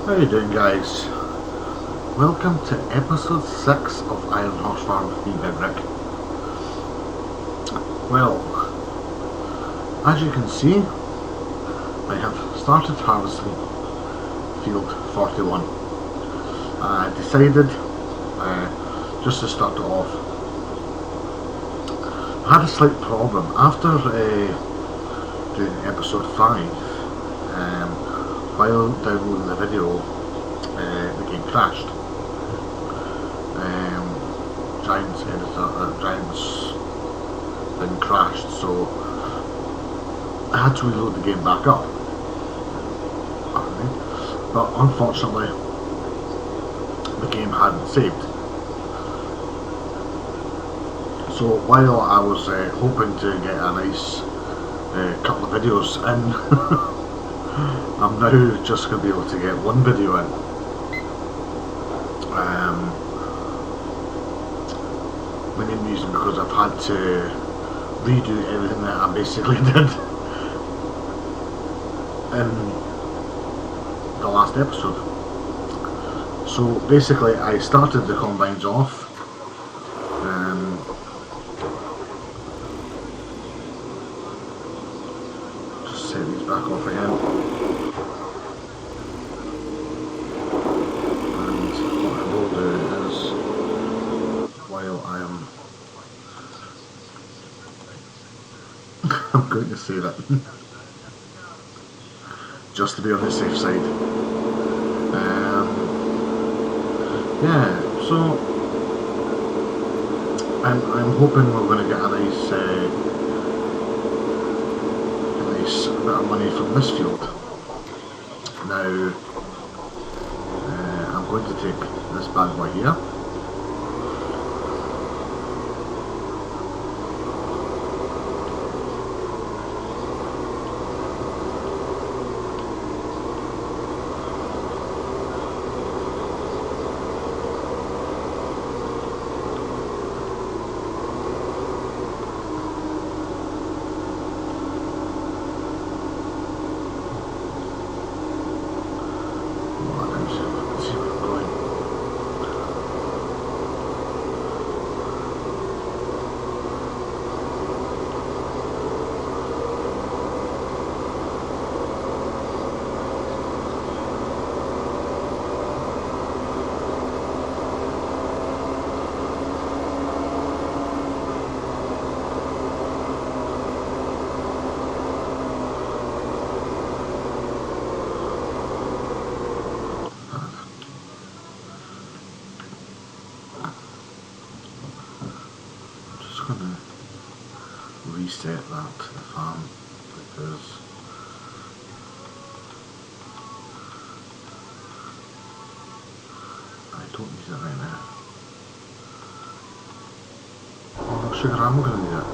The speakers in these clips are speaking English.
How you doing, guys? Welcome to episode 6 of Iron Horse Farm with me, Big Rick. Well, as you can see, I have started harvesting field 41. I decided, just to start it off, I had a slight problem. After doing episode 5, while downloading the video, the game crashed. Giants then crashed, so I had to reload the game back up. But unfortunately, the game hadn't saved. So while I was hoping to get a nice couple of videos in, I'm now just going to be able to get one video in. The main reason because I've had to redo everything that I basically did in the last episode. So basically I started the combines off, just set these back off again, and what I will do is, while I am I'm going to say that just to be on the safe side. Yeah, so I'm hoping we're going to get a nice bit of money from this field. Now, I'm going to take this bad boy here. Going to reset that to the farm because I don't need it right now. Oh, sugar, I'm going to need it.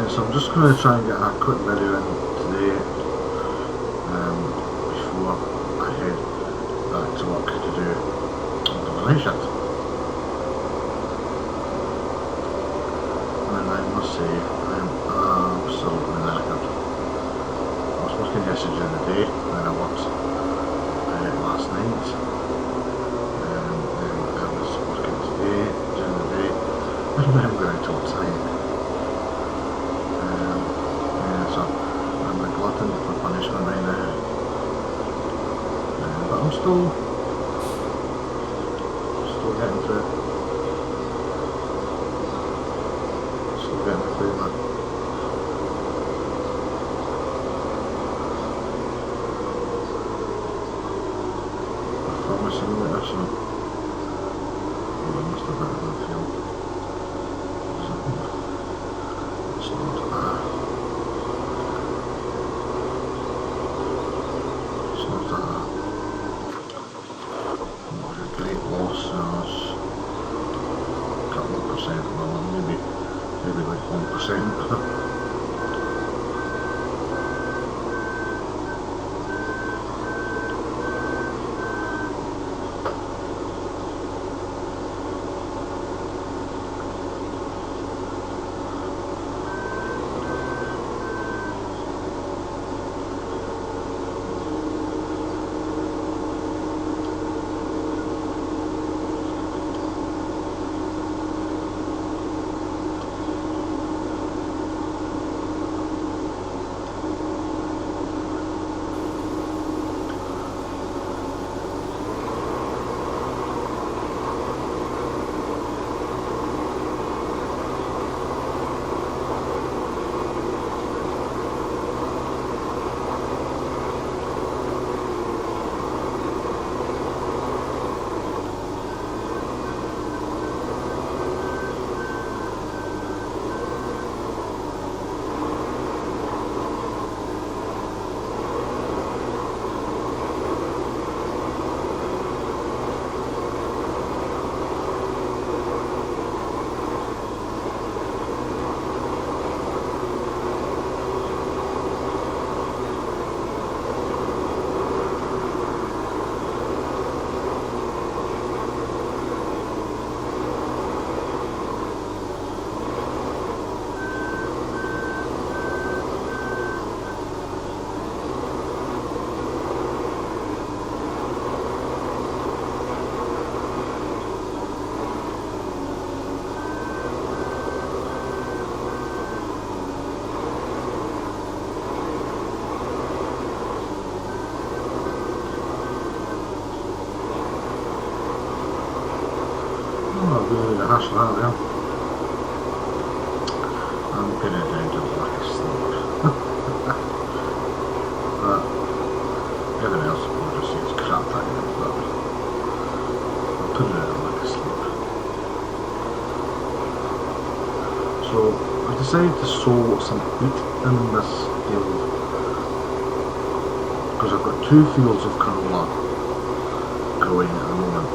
So I'm just going to try and get a quick video in today before I head back to work to do the night shift. And I must say, I'm absolutely knackered. I was working yesterday during the day, and then I worked last night, and then I was working today during the day, and then I'm going out all the time. So I'm a glutton for punishment right now, but I'm still it. Still getting the flavour. I thought my simulator, so I must have been in the field. It's not that. It's not that. Not a great loss, a couple of percent, well, maybe like 1%. Really the hassle out there. I'm gonna down to the lack of sleep. But everything else will just use crap time, but I'll put it in a lack of sleep. So I've decided to sow some wheat in this field because I've got 2 fields of canola growing at the moment.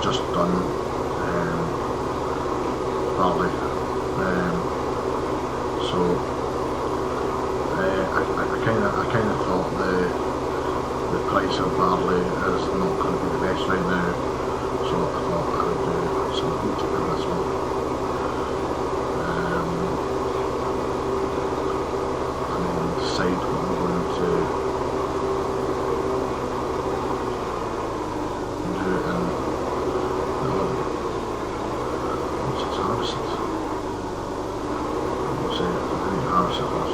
Just done barley, so I kind of thought the price of barley is not going to be the best right now, so I thought I would do some wheat in this one, and then decide what I'm going to do in. Once it's harvested, we'll say I need to harvest it first.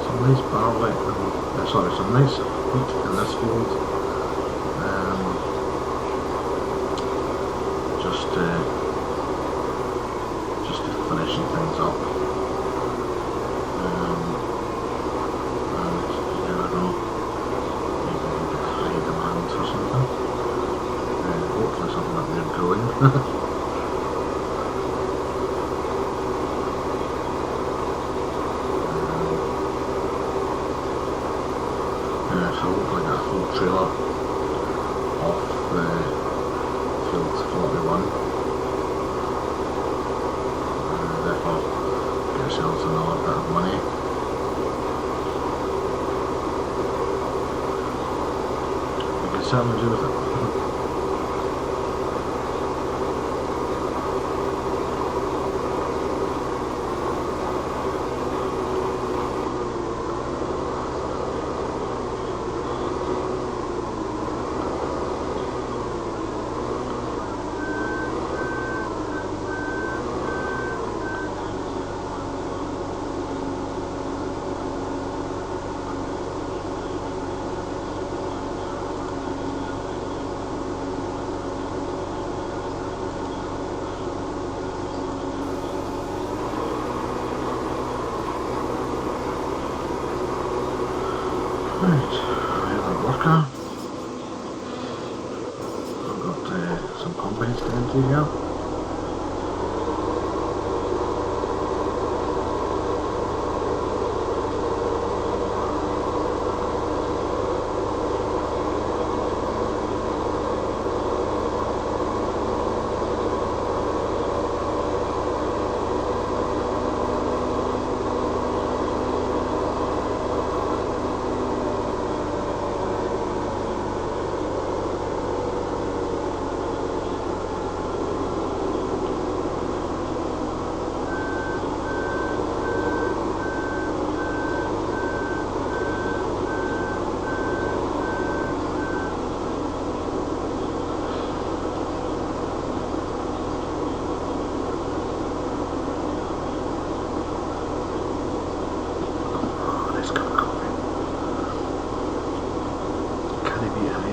Some nice barley, some nice wheat in this field. Just to finishing things up, and you never know, maybe a bit high demand for something, hopefully something that we're growing. So hopefully get a full trailer off field 41. Therefore, get ourselves another bit of money. We can certainly do with it. Right, I have a worker. I've got some combines to empty here.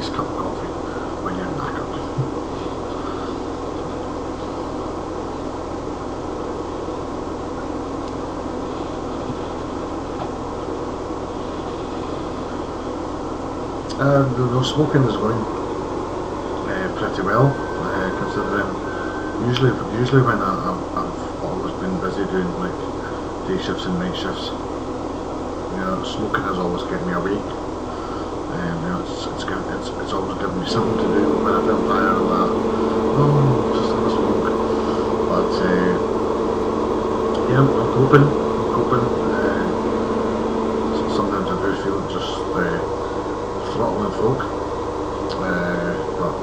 Cup of coffee when you're knackered. The smoking is going pretty well, considering usually when I've always been busy doing like day shifts and night shifts, smoking has always kept me awake. It's always given me something to do when I feel tired of that. Oh, just have a smoke. But yeah, I'm coping. Sometimes I do feel just throttling folk. But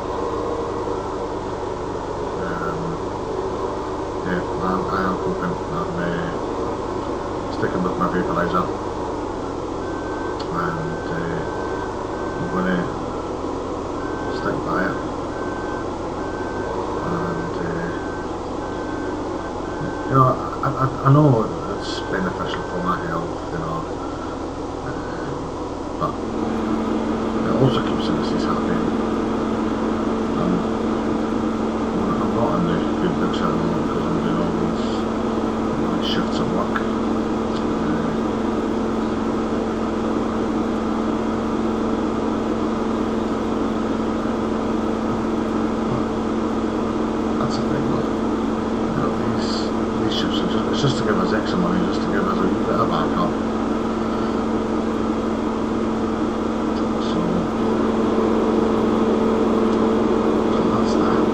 yeah, I am coping. I'm sticking with my vaporizer, and I'm going to stick by it, and I know it's beneficial for my health, but it also keeps the missus happy. I'm not in the good books at the moment because I'm doing all these shifts at work. It's just to give us extra money, just to give us a wee bit of backup. So that's that.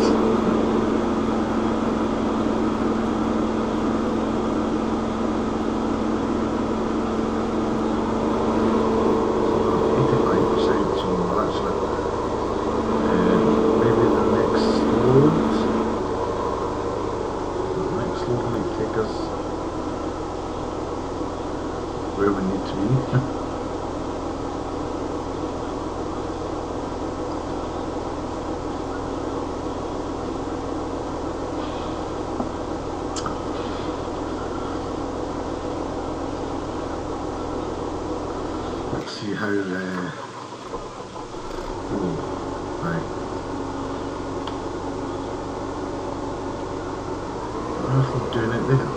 So we're actually maybe the next load might take us where we need to be. Let's see how right. I don't know if I'm doing it there.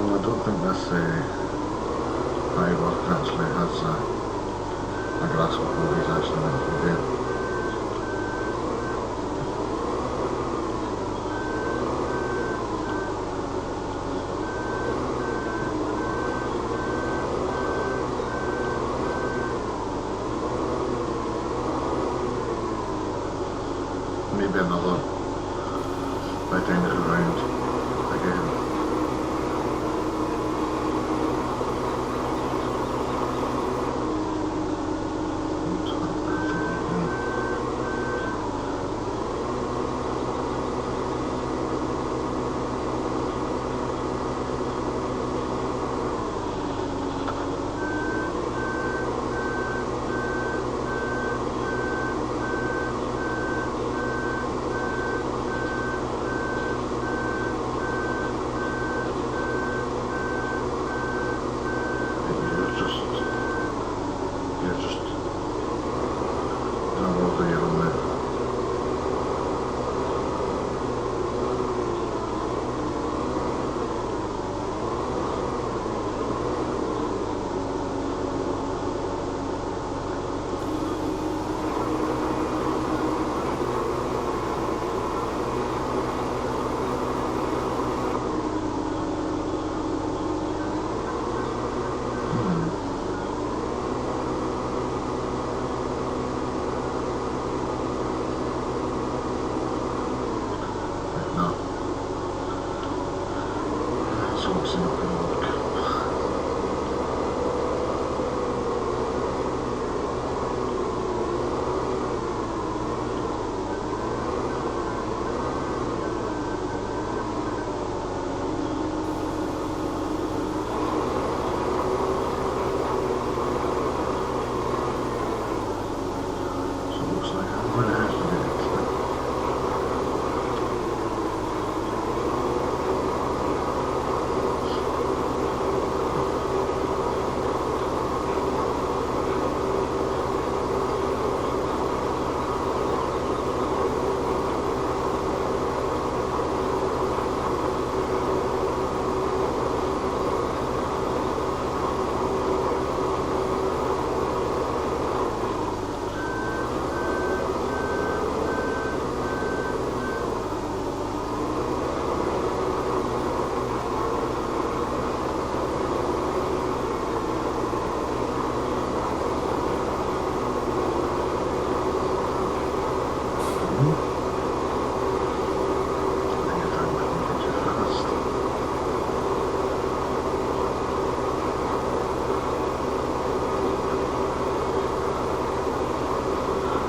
I don't think this fibre actually has a grasp of what he's actually meant to do. Maybe another by the time it's around again.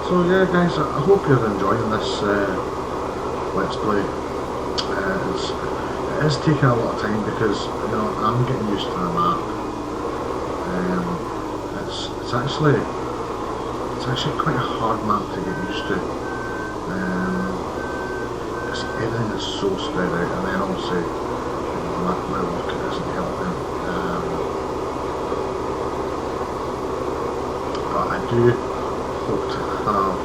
So yeah, guys, I hope you're enjoying this Let's Play. It is taking a lot of time because I'm getting used to the map. It's actually quite a hard map to get used to. Because everything is so spread out, and then obviously my work isn't helping. But I do hope to have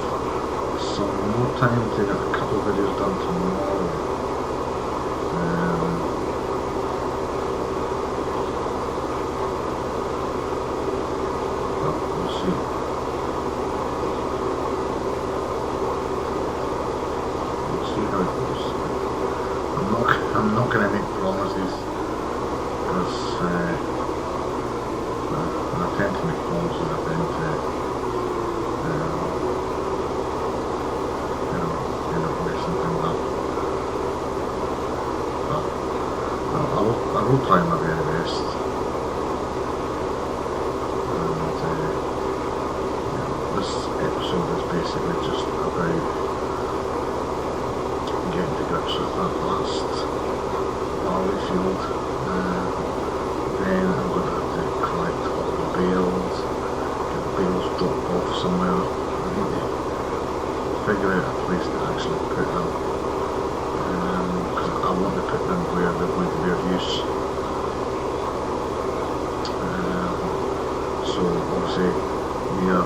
some more time to get a couple of videos done tomorrow. But we'll see. We'll see how it goes. I'm not going to make promises because when I tend to make promises, I tend to end up messing things up. But I will try my very best. This episode is basically just about getting to grips with that last barley field. Then I'm going to have to collect all the bales, get the bales dropped off somewhere. I need to figure out a place to actually put them, because I want to put them where they're going to be of use. So obviously near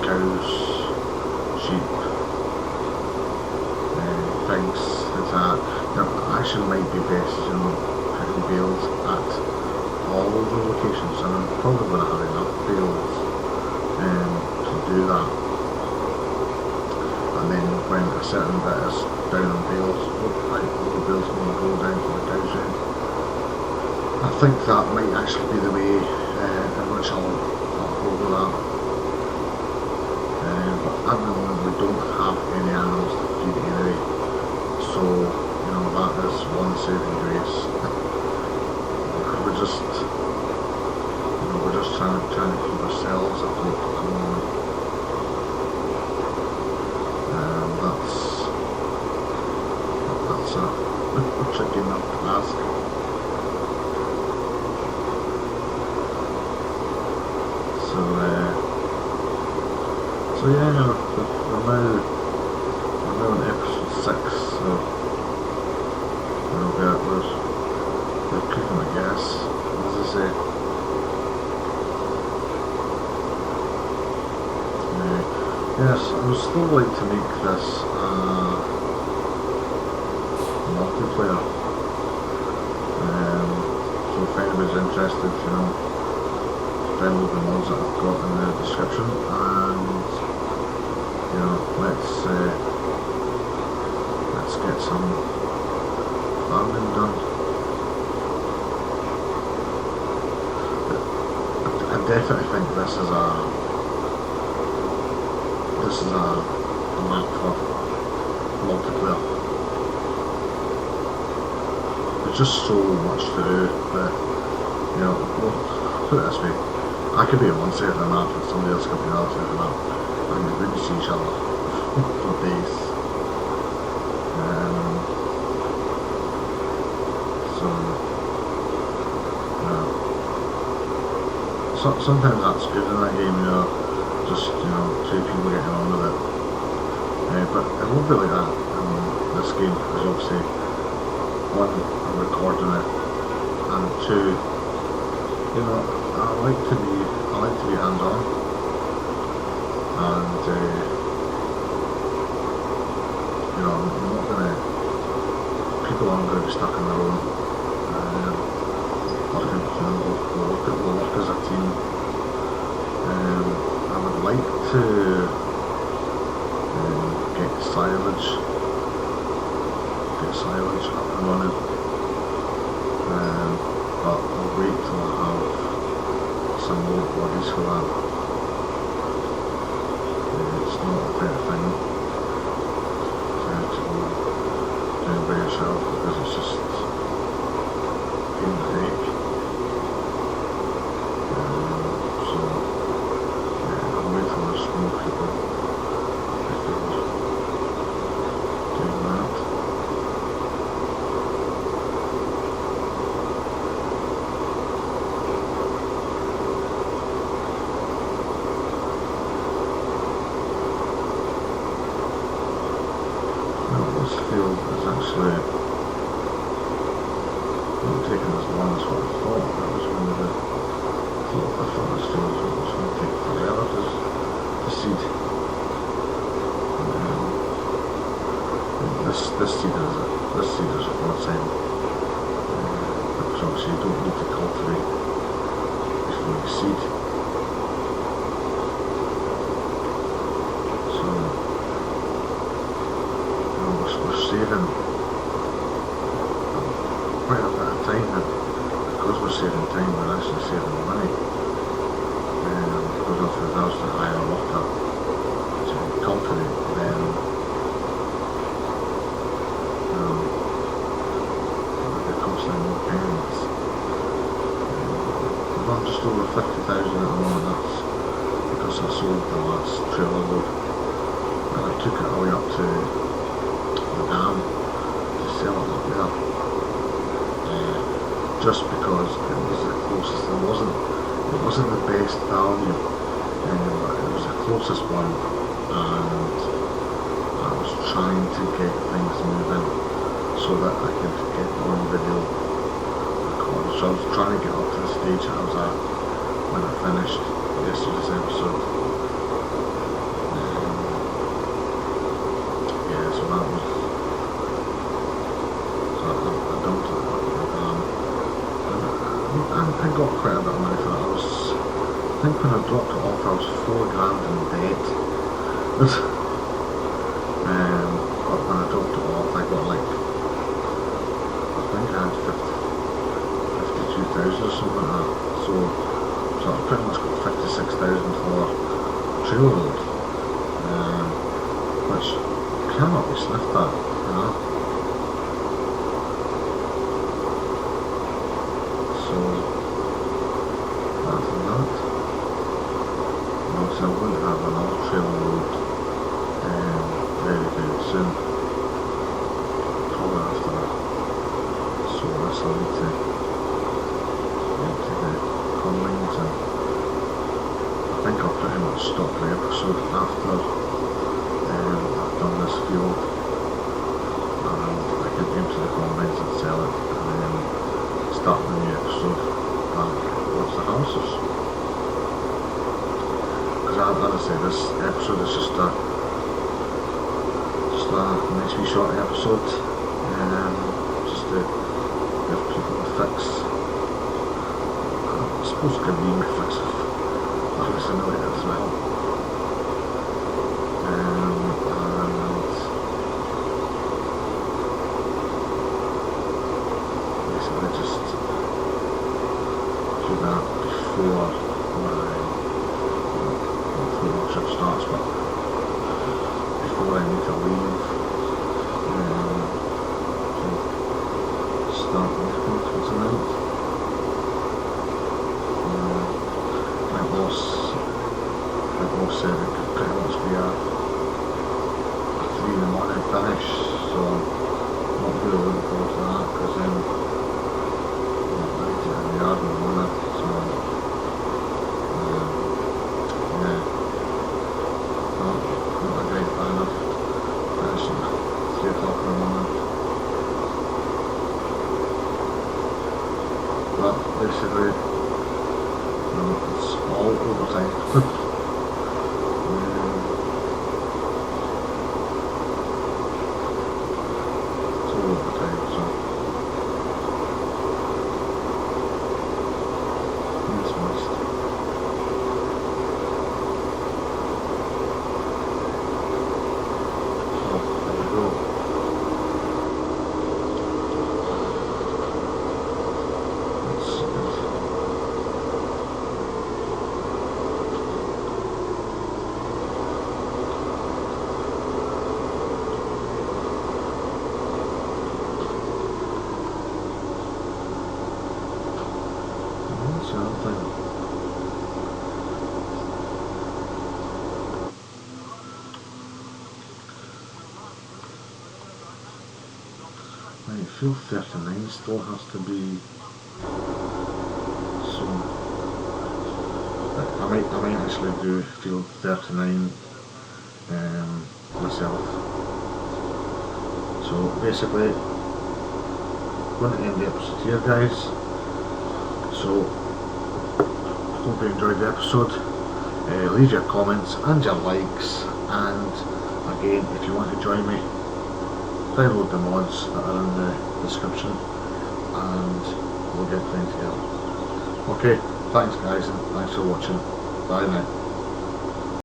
cows, sheep, things like that. Actually might be best, putting bales at all of the locations, and I'm probably going to have enough bales to do that. And then when a certain bit is down on bales, all the bales will go down to the cows end. I think that might actually be the way in which I'll go with that. But at the moment we don't have any animals to feed anyway, so that is one saving grace. We're just trying to keep ourselves afloat at the moment. That's a tricky enough task. So yeah, we're now on episode 6, so we're cooking, I guess, as I say. Yes, I would still like to make this multiplayer. So if anybody's interested, download the mods that I've got in the description, and let's get some farming done. I definitely think this is a map for multiplayer. There's just so much to do that, we'll put it this way, I could be on one side of the map and somebody else could be on the other side of the map, and we wouldn't see each other for days. Sometimes that's good in that game, just two people getting on with it. But it won't be like that in this game, because obviously, one, I'm recording it, and two, I like to be hands-on, and I'm not gonna. People aren't going to be stuck on their own. We'll work as a team. I would like to get silage up and running, but I'll wait till I have some more bodies for that. It's not a fair thing to go doing by yourself, because it's just in the heck. So I'll wait till there's field is actually not taking as long as what I thought. That was one of the I thought this field was going to take forever to seed. This seed is a godsend, because obviously you don't need to cultivate before you seed. So we're saving quite a bit of time, and because we're saving time, we're actually saving money, because of regards to higher water to cultivate. Then it comes down more payments. I'm just over 50,000 at the moment. That's because I sold the last trailer load, and I took it all the way up to the dam to sell it up there, just because it was the closest. It wasn't the best value, but it was the closest one, and I was trying to get things moving so that I could get one video recorded. So I was trying to get up to the stage I was at when I finished yesterday's episode. So that was, so I dumped it up in the dam, and I got quite a bit of money for that. I think when I dropped it off I was £4 in debt. But when I dropped it off I got like, I think I had 52,000 or something like that. So I pretty much got 56,000 for trailer load, which cannot be sniffed at, you know. So that's that. And obviously I'm going to have another trailer load very soon, probably after that. So this will need to empty the combines, and I think I'll pretty much stop the episode after I've done this field, and I can empty the combines and sell it, and then start the new episode back with the hamsters. Because as I say, this episode is just a nice wee short episode, just to give people a fix. I suppose it could be a fix if I was simulated as well. And basically just do that before the workshop starts, but before I need to leave, to start working for tonight. Like Ross said, it could pretty much be a 3 in the morning finish, so I'm not really looking forward to that, because then I'm not ready to get in the yard in the morning. So yeah, not a great fan of finishing at 3 o'clock in the morning. But basically, it's all overtime. It's all overtime, so it's must. So there we go. Right, field 39 still has to be, so I might actually do field 39 myself. So basically, going to end the episode here, guys. So hope you enjoyed the episode. Leave your comments and your likes, and again, if you want to join me, download the mods that are in the description and we'll get playing together. Okay, thanks guys, and thanks for watching. Bye now.